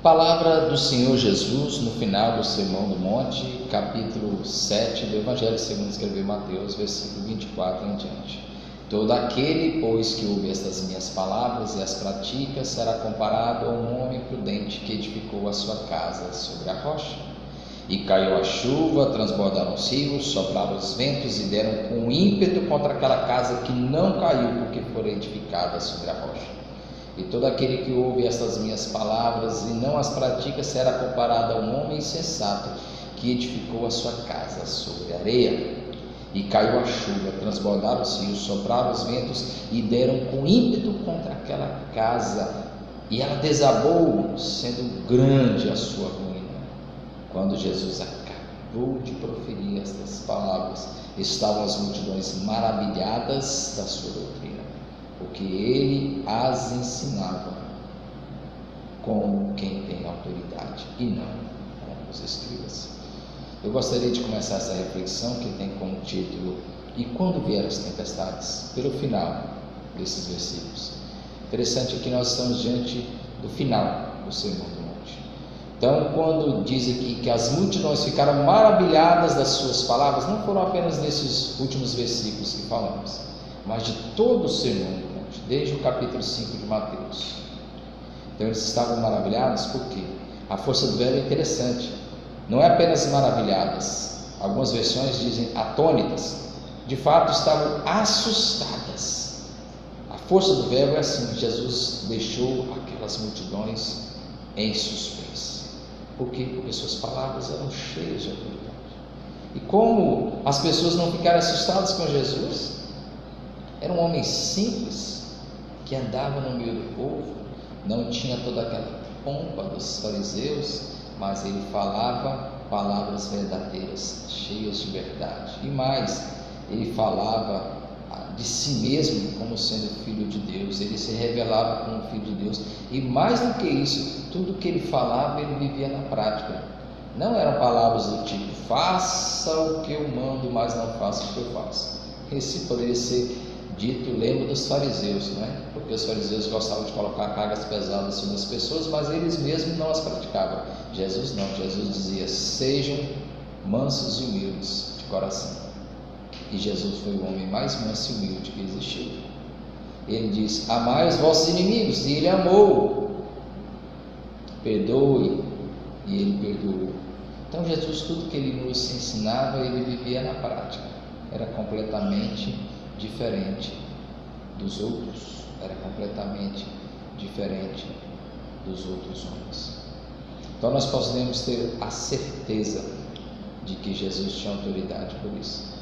Palavra do Senhor Jesus no final do Sermão do Monte, capítulo 7 do Evangelho segundo escreveu Mateus, versículo 24 em diante. Todo aquele, pois, que ouve estas minhas palavras e as pratica, será comparado a um homem prudente que edificou a sua casa sobre a rocha. E caiu a chuva, transbordaram os rios, sopraram os ventos e deram com ímpeto contra aquela casa que não caiu, porque fora edificada sobre a rocha. E todo aquele que ouve estas minhas palavras e não as pratica será comparado a um homem insensato que edificou a sua casa sobre a areia. E caiu a chuva, transbordaram os rios, sopraram os ventos e deram com ímpeto contra aquela casa, e ela desabou, sendo grande a sua ruína. Quando Jesus acabou de proferir estas palavras, estavam as multidões maravilhadas da sua doutrina, porque ele as ensinava como quem tem autoridade e não como os escribas. Eu gostaria de começar essa reflexão que tem como título "E quando vieram as tempestades?", pelo final desses versículos. Interessante que nós estamos diante do final do Sermão do Monte. Então, quando diz aqui que as multidões ficaram maravilhadas das suas palavras, não foram apenas nesses últimos versículos que falamos, mas de todo o Sermão do Monte, desde o capítulo 5 de Mateus. Então eles estavam maravilhados porque a força do verbo é interessante, não é apenas maravilhadas, algumas versões dizem atônitas, de fato estavam assustadas. A força do verbo é assim: Jesus deixou aquelas multidões em suspense. Por quê? Porque suas palavras eram cheias de autoridade. E como as pessoas não ficaram assustadas com Jesus? Era um homem simples, que andava no meio do povo, não tinha toda aquela pompa dos fariseus, mas ele falava palavras verdadeiras, cheias de verdade. E mais, ele falava de si mesmo como sendo filho de Deus, ele se revelava como filho de Deus. E mais do que isso, tudo que ele falava, ele vivia na prática. Não eram palavras do tipo: faça o que eu mando, mas não faça o que eu faço. Esse poderia ser dito lembro dos fariseus, não é? Porque os fariseus gostavam de colocar cargas pesadas sobre as pessoas, mas eles mesmos não as praticavam. Jesus não, Jesus dizia: sejam mansos e humildes de coração. E Jesus foi o homem mais manso e humilde que existiu. Ele diz: amai os vossos inimigos, e ele amou. Perdoe, e ele perdoou. Então Jesus, tudo que ele nos ensinava, ele vivia na prática. Era completamente diferente dos outros, era completamente diferente dos outros homens. Então nós podemos ter a certeza de que Jesus tinha autoridade por isso.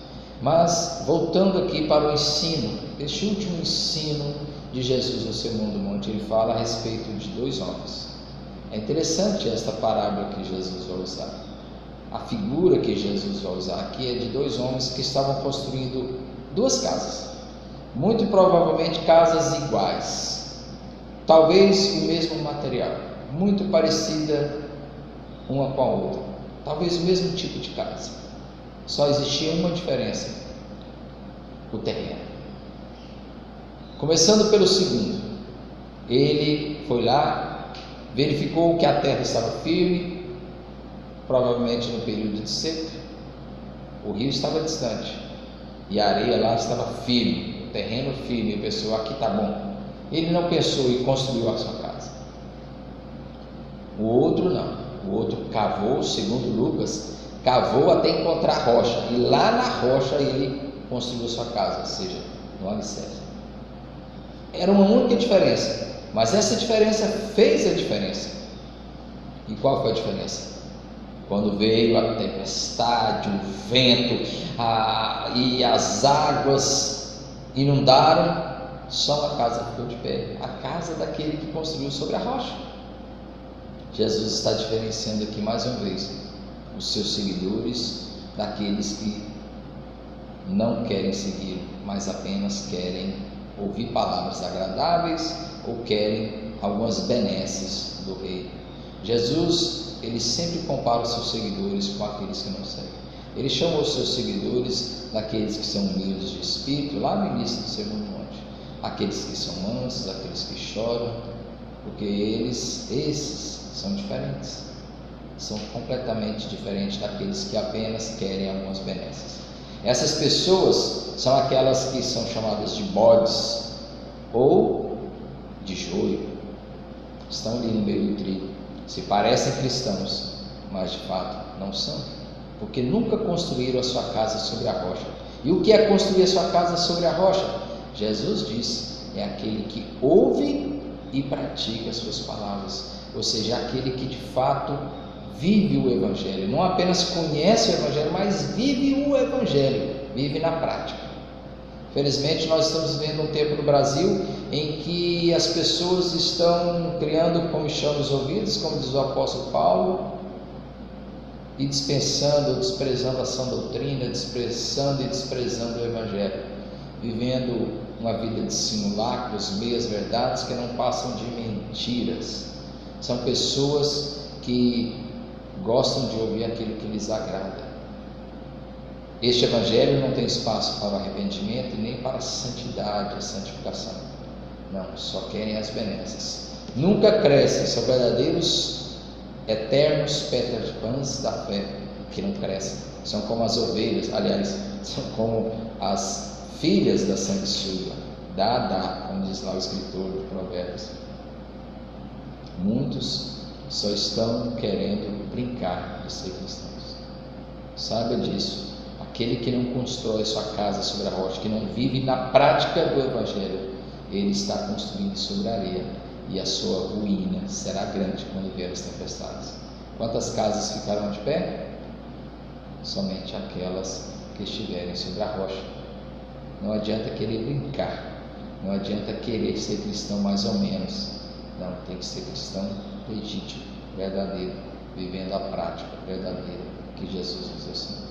Mas voltando aqui para o ensino, este último ensino de Jesus no Sermão do Monte, ele fala a respeito de dois homens. É interessante esta parábola que Jesus vai usar. A figura que Jesus vai usar aqui é de dois homens que estavam construindo duas casas, muito provavelmente casas iguais, talvez o mesmo material, muito parecida uma com a outra, talvez o mesmo tipo de casa, só existia uma diferença: o terreno. Começando pelo segundo, ele foi lá, verificou que a terra estava firme, provavelmente no período de seca, o rio estava distante e a areia lá estava firme, o terreno firme, e pensou: aqui está bom. Ele não pensou e construiu a sua casa. O outro não, o outro cavou, segundo Lucas, cavou até encontrar a rocha, e lá na rocha ele construiu a sua casa, ou seja, no alicerce. Era uma única diferença, mas essa diferença fez a diferença. E qual foi a diferença? Quando veio a tempestade, o vento e as águas inundaram, só a casa ficou de pé, a casa daquele que construiu sobre a rocha. Jesus está diferenciando aqui mais uma vez os seus seguidores daqueles que não querem seguir, mas apenas querem ouvir palavras agradáveis ou querem algumas benesses do rei. Jesus, ele sempre compara os seus seguidores com aqueles que não seguem. Ele chama os seus seguidores daqueles que são humildes de espírito, lá no início do Sermão do Monte, aqueles que são mansos, aqueles que choram, porque esses são diferentes. São completamente diferentes daqueles que apenas querem algumas benesses. Essas pessoas são aquelas que são chamadas de bodes ou de joio. Estão ali no meio do trigo. Se parecem cristãos, mas de fato não são, porque nunca construíram a sua casa sobre a rocha. E o que é construir a sua casa sobre a rocha? Jesus disse, é aquele que ouve e pratica as suas palavras, ou seja, aquele que de fato vive o Evangelho, não apenas conhece o Evangelho, mas vive o Evangelho, vive na prática. Felizmente nós estamos vivendo um tempo no Brasil em que as pessoas estão criando comichão nos ouvidos, como diz o apóstolo Paulo, e dispensando, desprezando a sã doutrina, desprezando e desprezando o Evangelho, vivendo uma vida de simulacros, meias verdades que não passam de mentiras. São pessoas que gostam de ouvir aquilo que lhes agrada. Este Evangelho não tem espaço para o arrependimento e nem para a santidade, a santificação. Não, só querem as benesses. Nunca crescem, são verdadeiros eternos petrarcãs da fé, que não crescem. São como as ovelhas, aliás, são como as filhas da sanguessuga, dá, como diz lá o escritor de Provérbios. Muitos só estão querendo brincar de ser cristãos. Saiba disso. Aquele que não constrói sua casa sobre a rocha, que não vive na prática do Evangelho, ele está construindo sobre a areia, e a sua ruína será grande quando vier as tempestades. Quantas casas ficarão de pé? Somente aquelas que estiverem sobre a rocha. Não adianta querer brincar, não adianta querer ser cristão mais ou menos. Não, tem que ser cristão legítimo, verdadeiro, vivendo a prática verdadeira que Jesus nos ensinou.